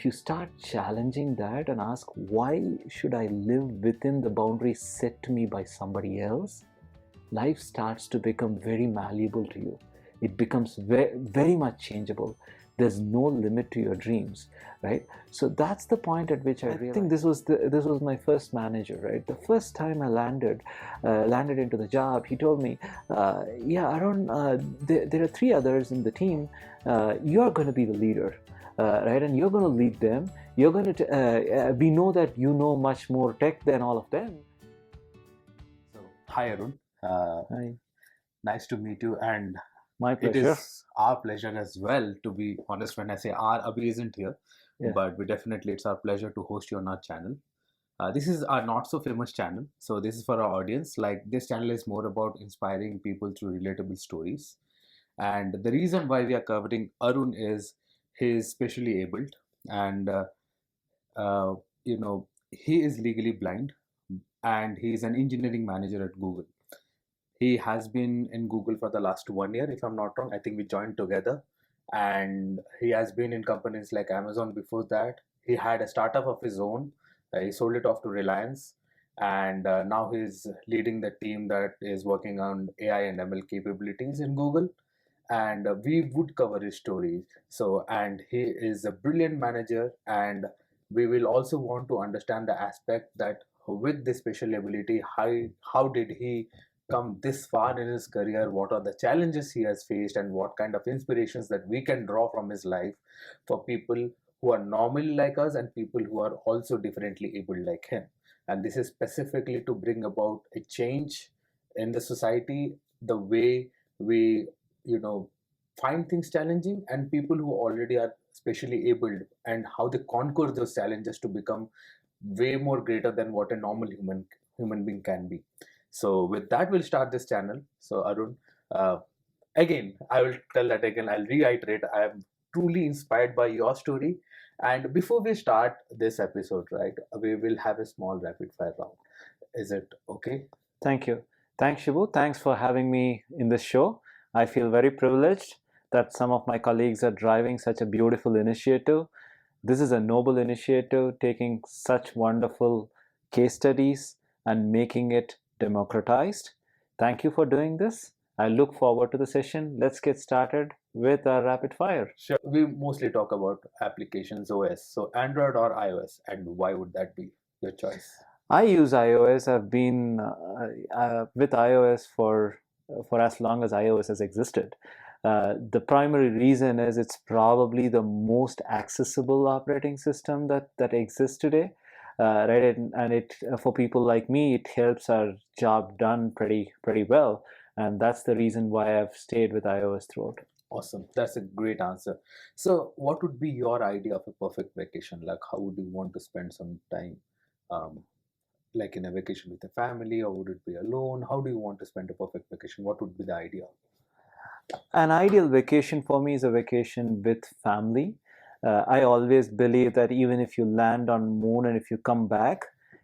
if you start challenging that and ask, why should I live within the boundaries set to me by somebody else? Life starts to become very malleable to you. It becomes very much changeable. There's no limit to your dreams, right? So that's the point at which I realized. I think this was my first manager, right? The first time I landed into the job, he told me, "Yeah, Arun, there are three others in the team. You're going to be the leader, right? And you're going to lead them. You're going to. We know that you know much more tech than all of them." So, hi Arun. Hi. Nice to meet you, and My it pleasure. is our pleasure as well. To be honest, when I say our, Abhi isn't here, Yeah. but it's our pleasure to host you on our channel. This is our not so famous channel, so this is for our audience. Like, this channel is more about inspiring people through relatable stories, and the reason why we are covering Arun is he is specially abled, and uh, you know he is legally blind, and he is an engineering manager at Google. He has been in Google for the last 1 year, if I'm not wrong. I think we joined together. And he has been in companies like Amazon before that. He had a startup of his own. He sold it off to Reliance. And now he's leading the team that is working on AI and ML capabilities in Google. And we would cover his stories. So, and he is a brilliant manager. And we will also want to understand the aspect that with this special ability, how did he come this far in his career, what are the challenges he has faced, and what kind of inspirations that we can draw from his life for people who are normally like us and people who are also differently able like him. And this is specifically to bring about a change in the society, the way we, you know, find things challenging, and people who already are specially abled and how they conquer those challenges to become way more greater than what a normal human being can be. So with that, we'll start this channel. So Arun, uh, again, I will tell that again. I'll reiterate. I am truly inspired by your story. And before we start this episode, right, we will have a small rapid fire round. Is it okay? Thank you. Thanks, Shibu. Thanks for having me in this show. I feel very privileged that some of my colleagues are driving such a beautiful initiative. This is a noble initiative, taking such wonderful case studies and making it democratized. Thank you for doing this. I look forward to the session. Let's get started with our rapid fire. Sure. We mostly talk about applications OS. So Android or iOS, and why would that be your choice? I use iOS. I've been with iOS for as long as iOS has existed. The primary reason is it's probably the most accessible operating system that exists today, right? And it for people like me, it helps our job done pretty well, and that's the reason why I've stayed with iOS throughout. Awesome. That's a great answer. So, what would be your idea of a perfect vacation? Like, how would you want to spend some time? Um, like in a vacation with a family, or would it be alone? How do you want to spend a perfect vacation? What would be the idea? An ideal vacation for me is a vacation with family. I always believe that even if you land on moon and if you come back,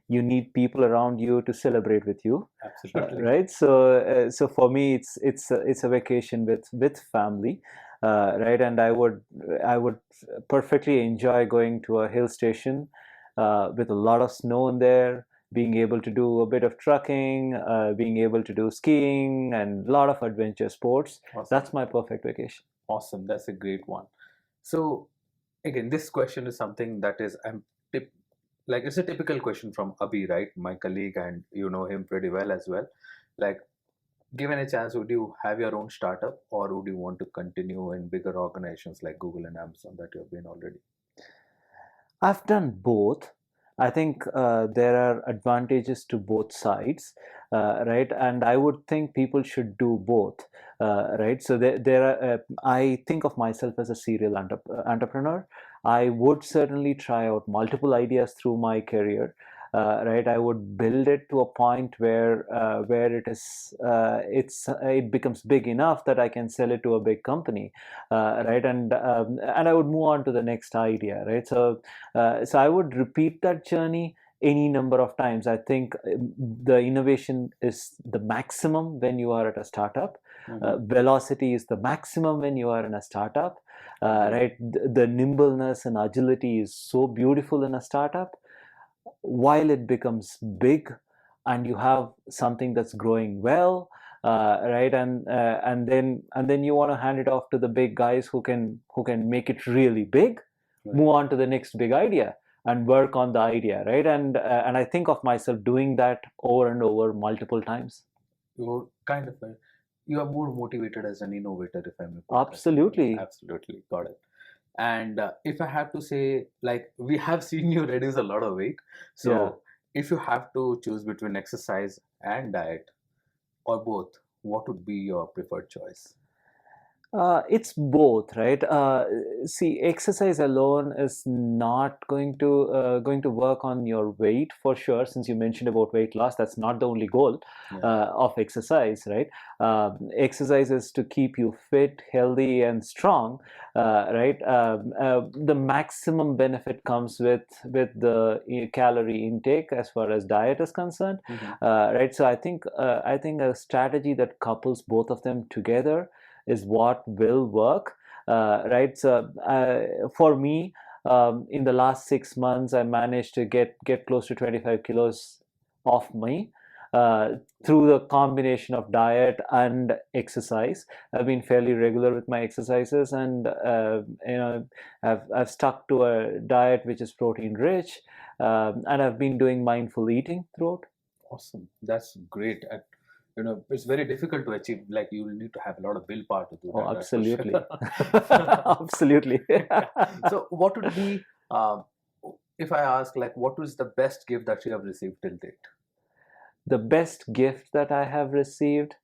you need people around you to celebrate with you. Absolutely. Right. So for me, it's a vacation with family, right? And I would perfectly enjoy going to a hill station with a lot of snow in there, being able to do a bit of trucking, being able to do skiing, and a lot of adventure sports. Awesome. That's my perfect vacation. Awesome. That's a great one. So, again, this question is something that is like it's a typical question from Abhi, right? My colleague, and you know him pretty well as well. Like, given a chance, would you have your own startup, or would you want to continue in bigger organizations like Google and Amazon that you have been already? I've done both. I think there are advantages to both sides, right? And I would think people should do both, right? So there are. I think of myself as a serial entrepreneur. I would certainly try out multiple ideas through my career. Right, I would build it to a point where it becomes big enough that I can sell it to a big company, right? And I would move on to the next idea, right? So I would repeat that journey any number of times. I think the innovation is the maximum when you are at a startup, Velocity is the maximum when you are in a startup, Agree. right? The nimbleness and agility is so beautiful in a startup. While it becomes big and you have something that's growing well, right, and then you want to hand it off to the big guys who can make it really big, Right. move on to the next big idea and work on the idea, right? And I think of myself doing that over and over multiple times. You're kind of you are more motivated as an innovator, if I may put that way. Absolutely. Absolutely, got it. And if I have to say, like, we have seen you reduce a lot of weight. Yeah. So if you have to choose between exercise and diet or both, what would be your preferred choice? It's both, right? See, exercise alone is not going to work on your weight for sure. Since you mentioned about weight loss, that's not the only goal Yeah. of exercise, right? Exercise is to keep you fit, healthy, and strong, right? The maximum benefit comes with the calorie intake as far as diet is concerned, Mm-hmm. right? So I think a strategy that couples both of them together is what will work, right? So for me, in the last 6 months, I managed to get close to 25 kilos off me uh, through the combination of diet and exercise. I've been fairly regular with my exercises, and I've stuck to a diet which is protein rich, and I've been doing mindful eating throughout. Awesome. That's great. And, it's very difficult to achieve. Like, you will need to have a lot of willpower to do Oh, that. That's for sure. absolutely. Absolutely. Yeah. So, what would be, if I ask, like, what was the best gift that you have received till date? The best gift that I have received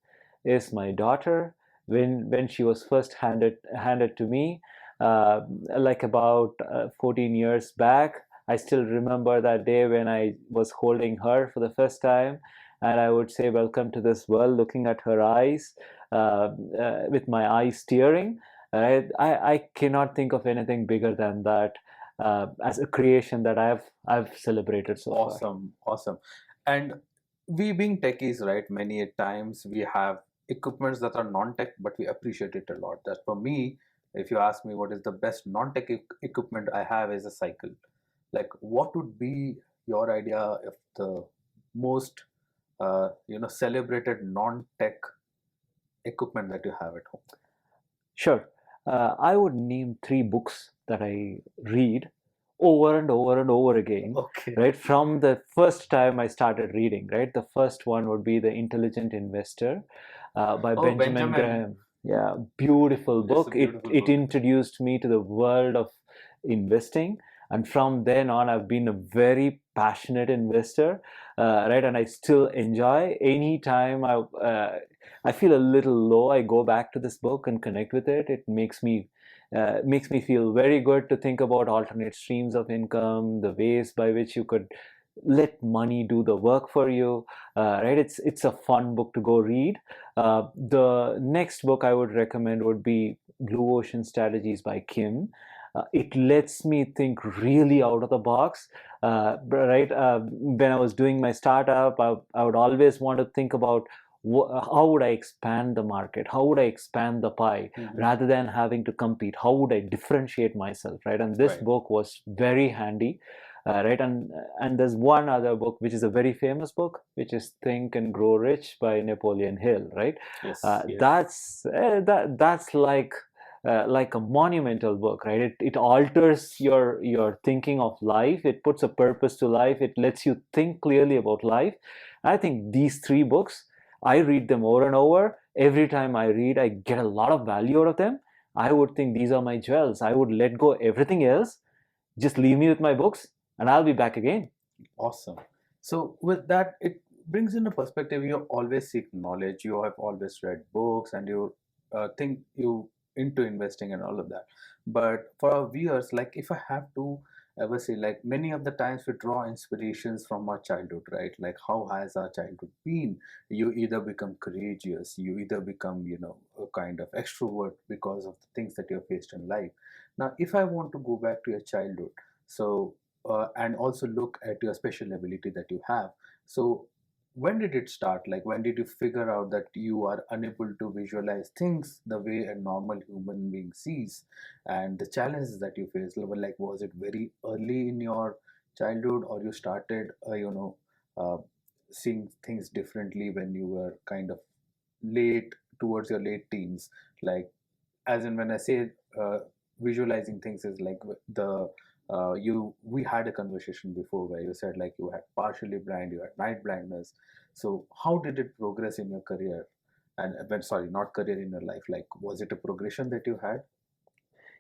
is my daughter. When she was first handed to me, uh, like about 14 years back. I still remember that day when I was holding her for the first time, and I would say, "Welcome to this world," looking at her eyes, with my eyes tearing. I cannot think of anything bigger than that as a creation that I've celebrated so far. Awesome, awesome. And we being techies, right? Many a times we have equipments that are non-tech, but we appreciate it a lot. That for me, if you ask me what is the best non-tech equipment I have is a cycle. Like, what would be your idea of the most, celebrated non-tech equipment that you have at home? Sure. I would name three books that I read over and over and over again, Okay. right? From the first time I started reading, right? The first one would be The Intelligent Investor by Oh, Benjamin Benjamin. Graham. Yeah, beautiful It's a book. It beautiful it book. introduced me to the world of investing, and from then on, I've been a very passionate investor, right? And I still enjoy any time I feel a little low, I go back to this book and connect with it. It makes me feel very good to think about alternate streams of income, the ways by which you could let money do the work for you. Right? It's a fun book to go read. The next book I would recommend would be Blue Ocean Strategies by Kim. It lets me think really out of the box. Right? When I was doing my startup, I would always want to think about how would I expand the market? How would I expand the pie Mhm. rather than having to compete? How would I differentiate myself, right? And this Right. book was very handy, right? And there's one other book which is a very famous book, which is Think and Grow Rich by Napoleon Hill, right? Yes, yes. That's like a monumental book, right? It alters your thinking of life. It puts a purpose to life. It lets you think clearly about life. I think these three books, I read them over and over. Every time I read, I get a lot of value out of them. I would think these are my jewels. I would let go everything else. Just leave me with my books, and I'll be back again. Awesome. So with that, it brings in a perspective. You always seek knowledge. You have always read books, and you think you into investing and all of that. But for our viewers, like, if I have to ever say, like, many of the times we draw inspirations from our childhood, right? Like, how has our childhood been? You either become courageous, you either become, a kind of extrovert because of the things that you have faced in life. Now, if I want to go back to your childhood, so and also look at your special ability that you have. So, when did it start? Like, when did you figure out that you are unable to visualize things the way a normal human being sees, and the challenges that you face? Like, was it very early in your childhood, or you started, uh, seeing things differently when you were kind of late towards your late teens? Like, as in when I say visualizing things is like the you we had a conversation before where you said like you had partially blind, you had night blindness. So how did it progress in your career? And when, sorry, not career, in your life, like was it a progression that you had?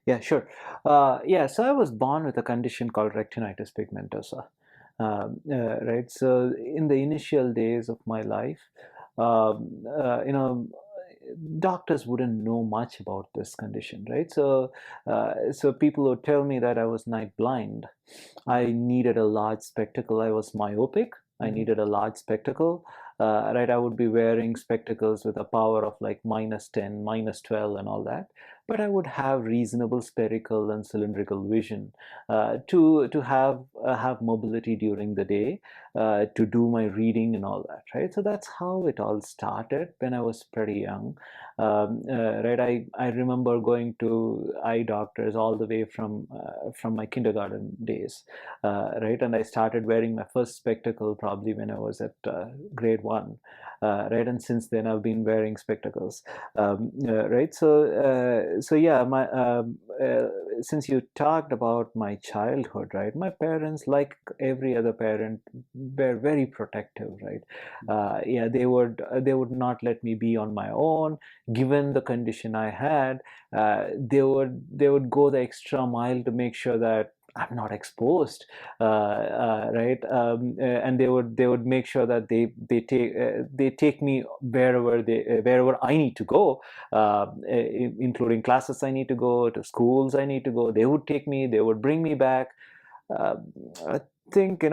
Yeah, sure. Yeah, so I was born with a condition called retinitis pigmentosa. Right. So in the initial days of my life, you know, doctors wouldn't know much about this condition, right? So people would tell me that I was night blind. I needed a large spectacle. I was myopic. I Hmm. needed a large spectacle. Right, I would be wearing spectacles with a power of like -10, -12, and all that. But I would have reasonable spherical and cylindrical vision to have mobility during the day, to do my reading and all that. Right, so that's how it all started when I was pretty young. Right, I remember going to eye doctors all the way from my kindergarten days, right? And I started wearing my first spectacle probably when I was at grade one, right? And since then I've been wearing spectacles, right? So yeah, since you talked about my childhood, right? My parents, like every other parent, were very protective, right? Yeah, they would not let me be on my own, given the condition I had. They would go the extra mile to make sure that I'm not exposed, right? And they would make sure that they take me wherever I need to go, including classes I need to go to, schools I need to go. They would take me. They would bring me back. uh, I think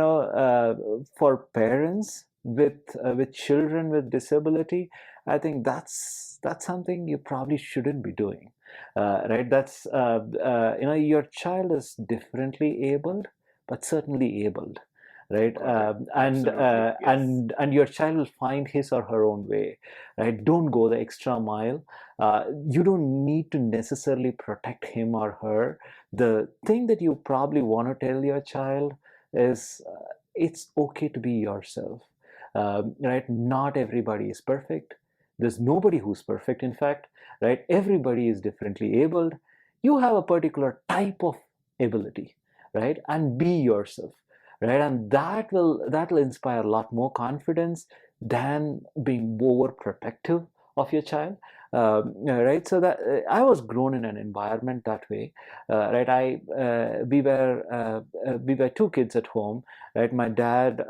for parents with children with disability, I think that's something you probably shouldn't be doing, right? That's your child is differently abled, but certainly abled, right? Correct. And Absolutely. Yes. your child will find his or her own way, right? Don't go the extra mile. You don't need to necessarily protect him or her. The thing that you probably want to tell your child is it's okay to be yourself, right? Not everybody is perfect. There's nobody who's perfect, in fact, right? Everybody is differently abled. You have a particular type of ability, right? And be yourself, right? And that will inspire a lot more confidence than being overprotective of your child. Right, so that I was grown in an environment that way, right? We were two kids at home, right? My dad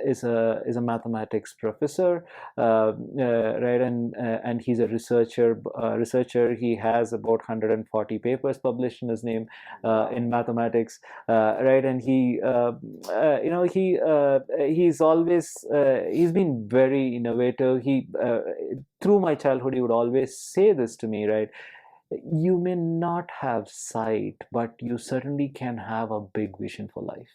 is a mathematics professor, right, and he's a researcher. He has about 140 papers published in his name in Wow. mathematics, right? And he's been very innovative. He Through my childhood, he would always say this to me, right? You may not have sight, but you certainly can have a big vision for life,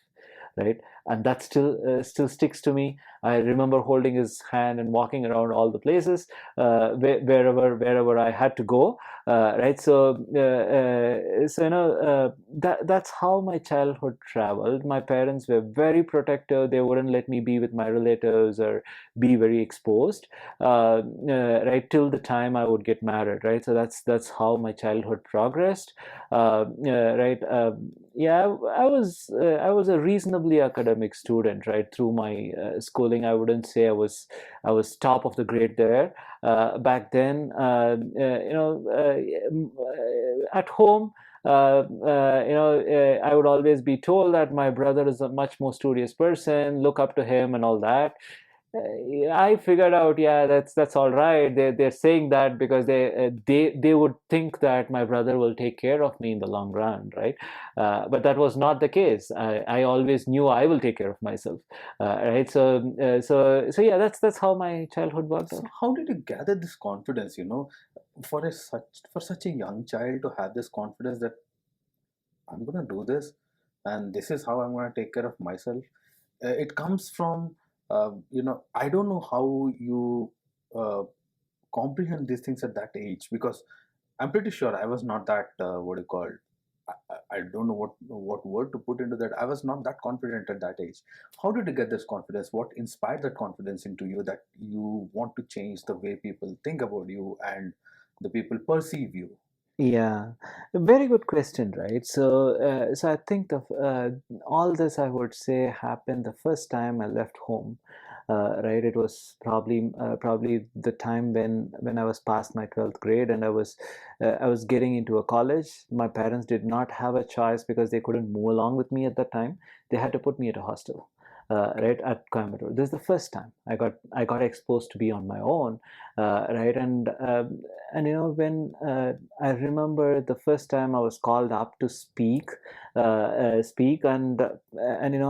right? And that still sticks to me. I remember holding his hand and walking around all the places, wherever I had to go, right? So that's how my childhood traveled. My parents were very protective. They wouldn't let me be with my relatives or be very exposed, right, till the time I would get married, right? So that's how my childhood progressed, right. Yeah, I was a reasonably academic student, right, through my schooling. I wouldn't say I was top of the grade there back then. At home, I would always be told that my brother is a much more studious person, look up to him and all that. I figured out, yeah, that's all right. They're saying that because they would think that my brother will take care of me in the long run, right? But that was not the case. I always knew I will take care of myself, right? So yeah, that's how my childhood worked So out. how did you gather this confidence, for such a young child to have this confidence that I'm going to do this, and this is how I'm going to take care of myself? It comes from I don't know how you uh, comprehend these things at that age, because I'm pretty sure I was not that what do you call, I don't know what word to put into that. I was not that confident at that age. How did you get this confidence? What inspired that confidence into you that you want to change the way people think about you and the people perceive you? Yeah, a very good question, right? So I think all this I would say happened the first time I left home, right? It was probably the time when I was past my 12th grade, and I was getting into a college. My parents did not have a choice because they couldn't move along with me at that time. They had to put me at a hostel, right at Coimbatore. This is the first time I got exposed to be on my own, right? And when I remember the first time I was called up to speak, and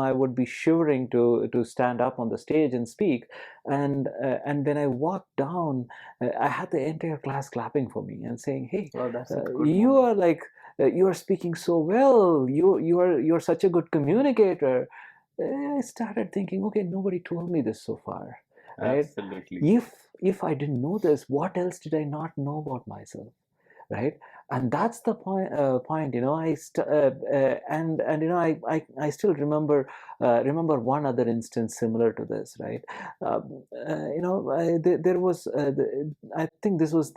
I would be shivering to stand up on the stage and speak, and when I walked down, I had the entire class clapping for me and saying, "Hey, Well, that's a good you moment. are like you are speaking so well. You're such a good communicator." I started thinking, okay, nobody told me this so far, right? Absolutely. If I didn't know this, what else did I not know about myself, right? And that's the point. I still remember one other instance similar to this, right? There was I think this was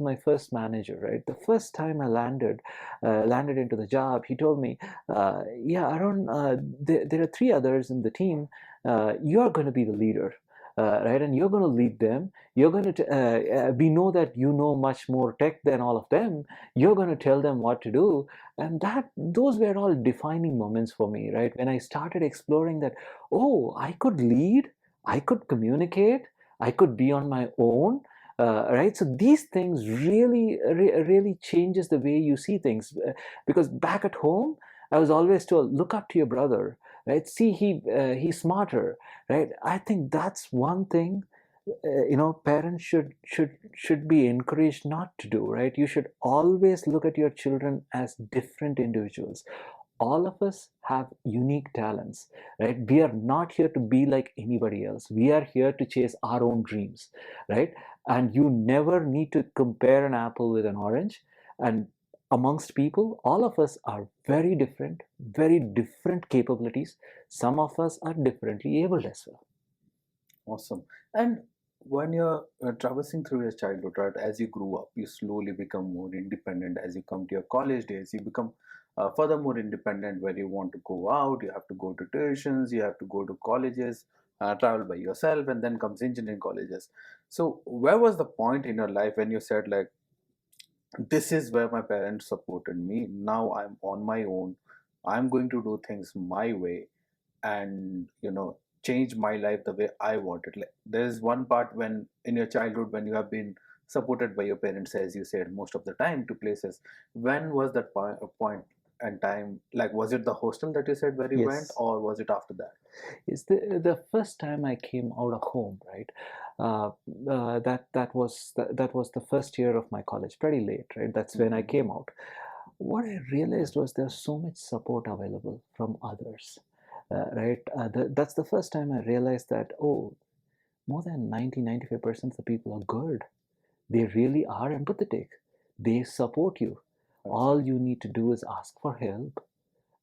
my first manager, right? The first time I landed into the job, he told me, yeah, Arun, there are three others in the team. You are going to be the leader, right? And you're going to lead them. You're going to we know that you know much more tech than all of them. You're going to tell them what to do. And that those were all defining moments for me, right? When I started exploring that, oh, I could lead, I could communicate, I could be on my own, right? So these things really changes the way you see things. Because back at home, I was always told, look up to your brother, right? See, he's smarter, right? I think that's one thing, parents should be encouraged not to do, right? You should always look at your children as different individuals. All of us have unique talents, right? We are not here to be like anybody else. We are here to chase our own dreams, right? And you never need to compare an apple with an orange. And amongst people, all of us are very different capabilities. Some of us are differently able as well. Awesome. And when you're traversing through your childhood, right, as you grew up, you slowly become more independent. As you come to your college days, you become furthermore independent, where you want to go out, you have to go to tuitions, you have to go to colleges, travel by yourself, and then comes engineering colleges. So, where was the point in your life when you said, like, this is where my parents supported me, now I'm on my own, I'm going to do things my way, and change my life the way I want it. Like, there is one part when in your childhood when you have been supported by your parents, as you said, most of the time to places. When was that point and time? Like, was it the hostel that you said where you went, Yes. or was it after that? Is the first time I came out of home, right? That was the first year of my college, pretty late, right? That's when I Hmm. came out. What I realized was there's so much support available from others, right? That's the first time I realized that, oh, more than 95% of the people are good. They really are empathetic. They support you. All Absolutely. you need to do is ask for help.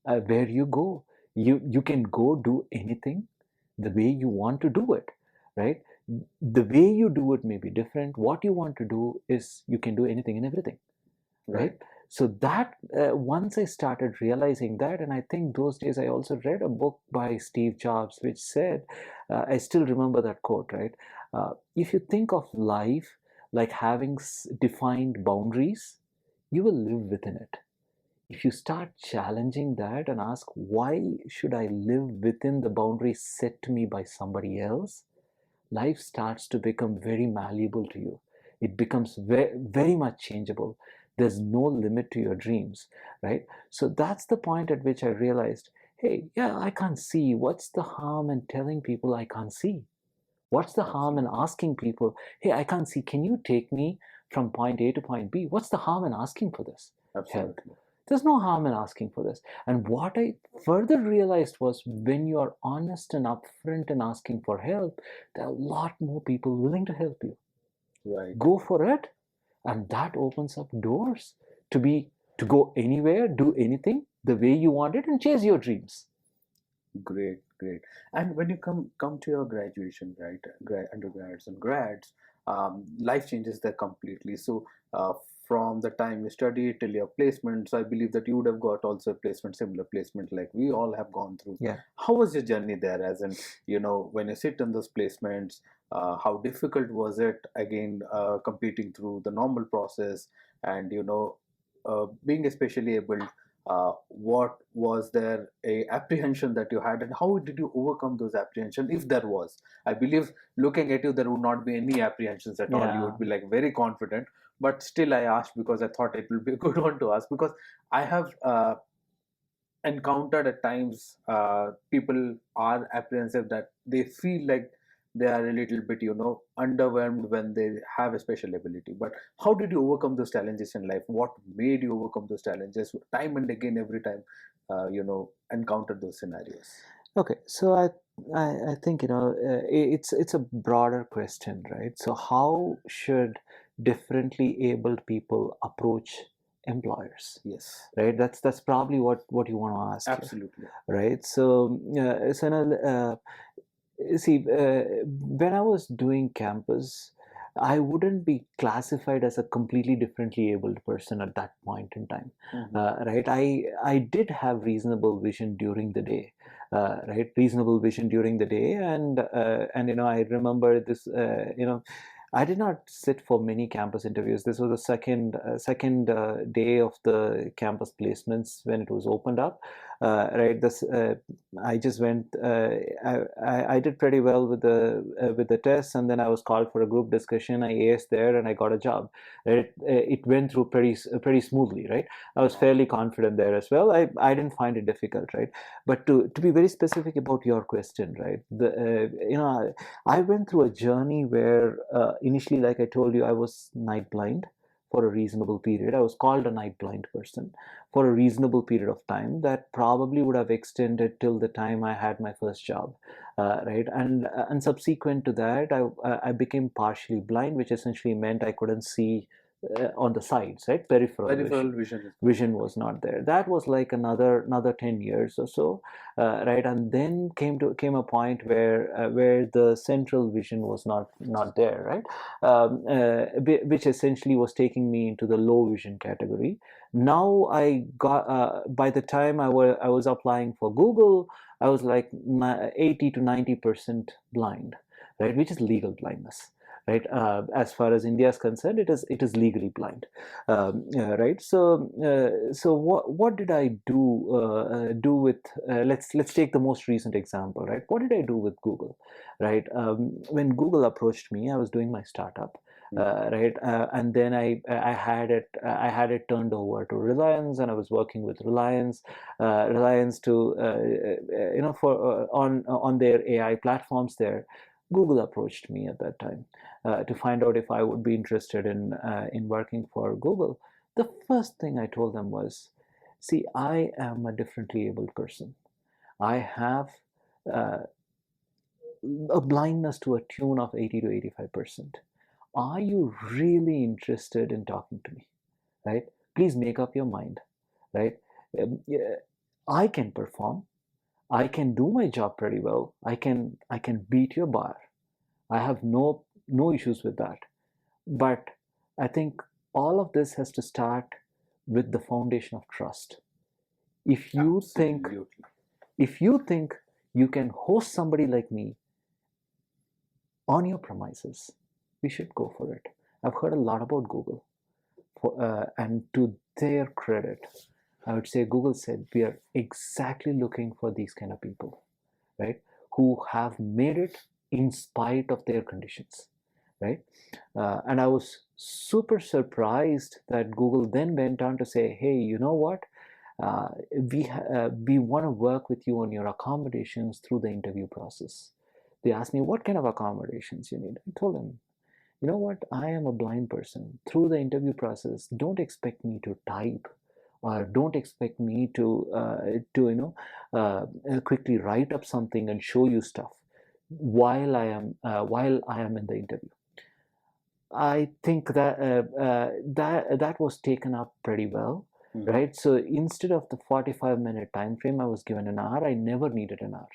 Where you go, you can go do anything the way you want to do it, right? The way you do it may be different. What you want to do is you can do anything and everything, Right. right? So that once I started realizing that, and I think those days I also read a book by Steve Jobs which said, I still remember that quote, right? If you think of life like having defined boundaries, you will live within it. If you start challenging that and ask, why should I live within the boundaries set to me by somebody else? Life starts to become very malleable to you. It becomes very much changeable. There's no limit to your dreams, right? So that's the point at which I realized, hey, yeah, I can't see. What's the harm in telling people I can't see? What's the harm in Absolutely. asking people, hey, I can't see. Can you take me from point A to point B? What's the harm in asking for this help? Absolutely. There's no harm in asking for this. And what I further realized was, when you are honest and upfront and asking for help, there are a lot more people willing to help you. Right. Go for it, and that opens up doors to be to go anywhere, do anything the way you want it, and chase your dreams. Great, great. And when you come to your graduation, right, undergrads and grads, life changes there completely. So, from the time you study till your placements, I believe that you would have got also a placement, similar placement like we all have gone through. Yeah. How was your journey there? As in, when you sit in those placements, how difficult was it again, competing through the normal process, and being especially able, what was there a apprehension that you had, and how did you overcome those apprehension, if there was? I believe, looking at you, there would not be any apprehensions at all. You Yeah. would be like very confident, but still I asked because I thought it will be a good one to ask, because I have encountered at times, people are apprehensive, that they feel like they are a little bit underwhelmed when they have a special ability. But how did you overcome those challenges in life? What made you overcome those challenges time and again, every time encountered those scenarios? Okay, so I think it's a broader question, right? So how should differently abled people approach employers, Yes, right? That's probably what you want to ask here, absolutely. right? So now, see, when I was doing campus, I wouldn't be classified as a completely differently abled person at that point in time, Hmm. right? I did have reasonable vision during the day, right? Reasonable vision during the day, and I remember this, I did not sit for many campus interviews. This was the second day of the campus placements when it was opened up, right? This I just went. I did pretty well with the test, and then I was called for a group discussion. I aced there, and I got a job. It went through pretty smoothly, right? I was Wow. fairly confident there as well. I didn't find it difficult, right? But to be very specific about your question, right? I went through a journey where initially, like I told you, I was night blind for a reasonable period. I was called a night blind person for a reasonable period of time that probably would have extended till the time I had my first job, right? And subsequent to that, I became partially blind, which essentially meant I couldn't see on the sides, right? Peripheral Peripheral vision. vision is gone. Vision was not there. That was like another 10 years or so, right? And then came a point where the central vision was not there, right? Which essentially was taking me into the low vision category. Now I got by the time I was applying for Google, I was like 80 to 90% blind, right? Which is legal blindness, right? As far as India is concerned, it is legally blind, right? So what did I do with let's take the most recent example, right? What did I do with Google, right? When Google approached me, I was doing my startup, right? And then I had it turned over to Reliance, and I was working with Reliance to for on their AI platforms there. Google approached me at that time to find out if I would be interested in working for Google. The first thing I told them was, "See, I am a differently abled person. I have uh, a blindness to a tune of 80 to 85%. Are you really interested in talking to me? Right? Please make up your mind. Right? Yeah, I can perform. I can do my job pretty well. I can beat your bar. I have no issues with that. But I think all of this has to start with the foundation of trust. If you think Absolutely. if you think you can host somebody like me on your premises, we should go for it. I've heard a lot about Google, and to their credit, I would say Google said we are exactly looking for these kind of people, right? Who have made it in spite of their conditions, right? And I was super surprised that Google then went on to say, hey, you know what? We want to work with you on your accommodations through the interview process. They asked me what kind of accommodations you need. I told them, you know what? I am a blind person. Through the interview process, don't expect me to type or don't expect me to quickly write up something and show you stuff while I am in the interview. I think that was taken up pretty well, right? So instead of the 45-minute time frame, I was given an hour. I never needed an hour,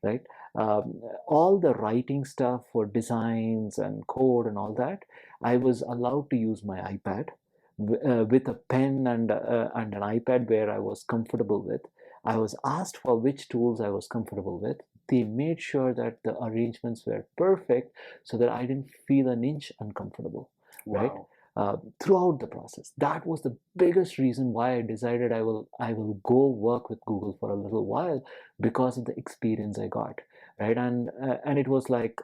right? All the writing stuff for designs and code and all that, I was allowed to use my iPad with a pen and an iPad where I was comfortable with. I was asked for which tools I was comfortable with. They made sure that the arrangements were perfect so that I didn't feel an inch uncomfortable, right? Wow. Throughout the process. That was the biggest reason why I decided I will go work with Google for a little while, because of the experience I got, right? And it was like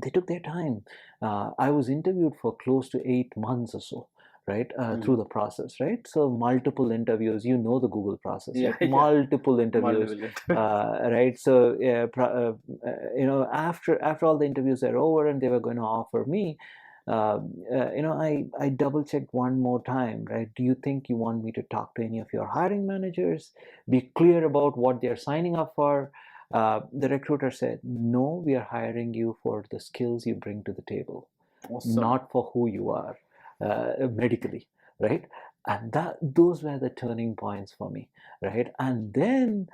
they took their time. I was interviewed for close to 8 months or so, right, through the process, right? So multiple interviews, the Google process, Yeah, right? yeah. Multiple interviews, Multiple. right? So yeah, after all the interviews are over and they were going to offer me, I double checked one more time, right? Do you think you want me to talk to any of your hiring managers? Be clear about what they're signing up for. The recruiter said, no, we are hiring you for the skills you bring to the table, Awesome. not for who you are medically, right? And those were the turning points for me, right? And then,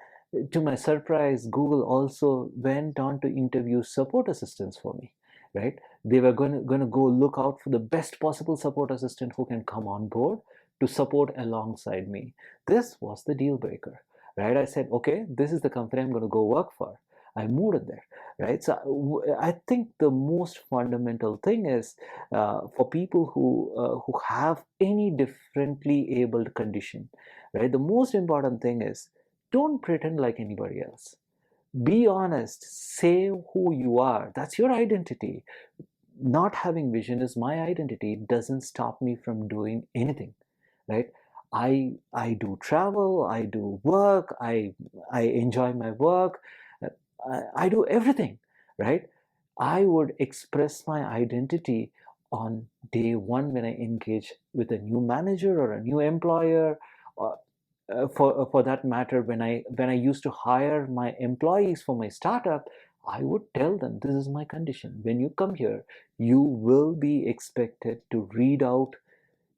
to my surprise, Google also went on to interview support assistants for me, right? They were going to go look out for the best possible support assistant who can come on board to support alongside me. This was the deal breaker, right? I said, okay, this is the company I'm going to go work for. I moved in there, right? So I think the most fundamental thing is, for people who have any differently abled condition, right? The most important thing is, don't pretend like anybody else. Be honest. Say who you are. That's your identity. Not having vision is my identity. It doesn't stop me from doing anything, right? I do travel, I do work, I enjoy my work, I do everything, right? I would express my identity on day one when I engage with a new manager or a new employer, or for that matter, when I used to hire my employees for my startup, I would tell them, this is my condition. When you come here, you will be expected to read out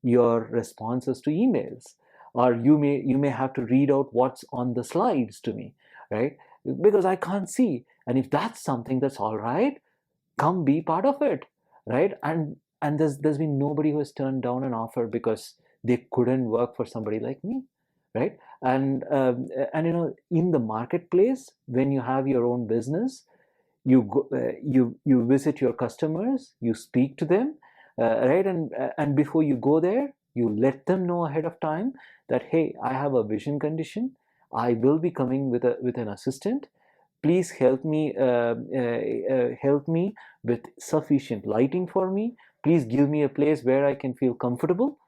your responses to emails, or you may have to read out what's on the slides to me, right? Because I can't see. And if that's something, that's all right. Come be part of it, right? And there's been nobody who has turned down an offer because they couldn't work for somebody like me, right? And in the marketplace, when you have your own business, you visit your customers, you speak to them, right? And before you go there, you let them know ahead of time that, hey, I have a vision condition. I will be coming with an assistant. Please help me with sufficient lighting for me. Please give me a place where I can feel comfortable.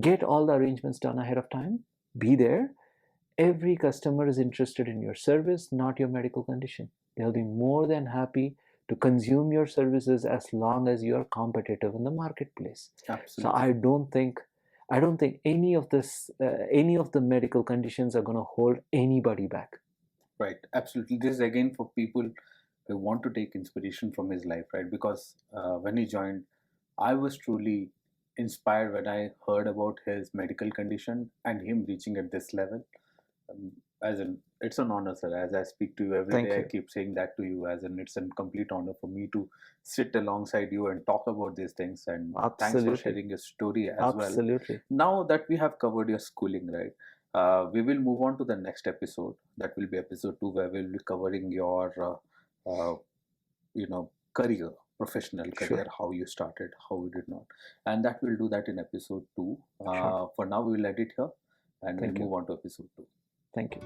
Get all the arrangements done ahead of time. Be there. Every customer is interested in your service, not your medical condition. They'll be more than happy to consume your services as long as you are competitive in the marketplace. So Absolutely. I don't think any of the medical conditions are going to hold anybody back. Right. Absolutely. This is again for people who want to take inspiration from his life, right? Because when he joined, I was truly inspired when I heard about his medical condition and him reaching at this level. As in, it's an honor, sir. As I speak to you every Thank day, I you. keep saying that to you. As in, it's a complete honor for me to sit alongside you and talk about these things. And thanks for Absolutely. sharing your story as well. Absolutely. Now that we have covered your schooling, right? We will move on to the next episode. That will be episode 2, where we'll be covering your, career, professional career, Sure. how you started, how you did not, and that we'll do that in episode 2. Sure. For now, we will edit here, and we'll Thank you. move on to episode 2. Thank you.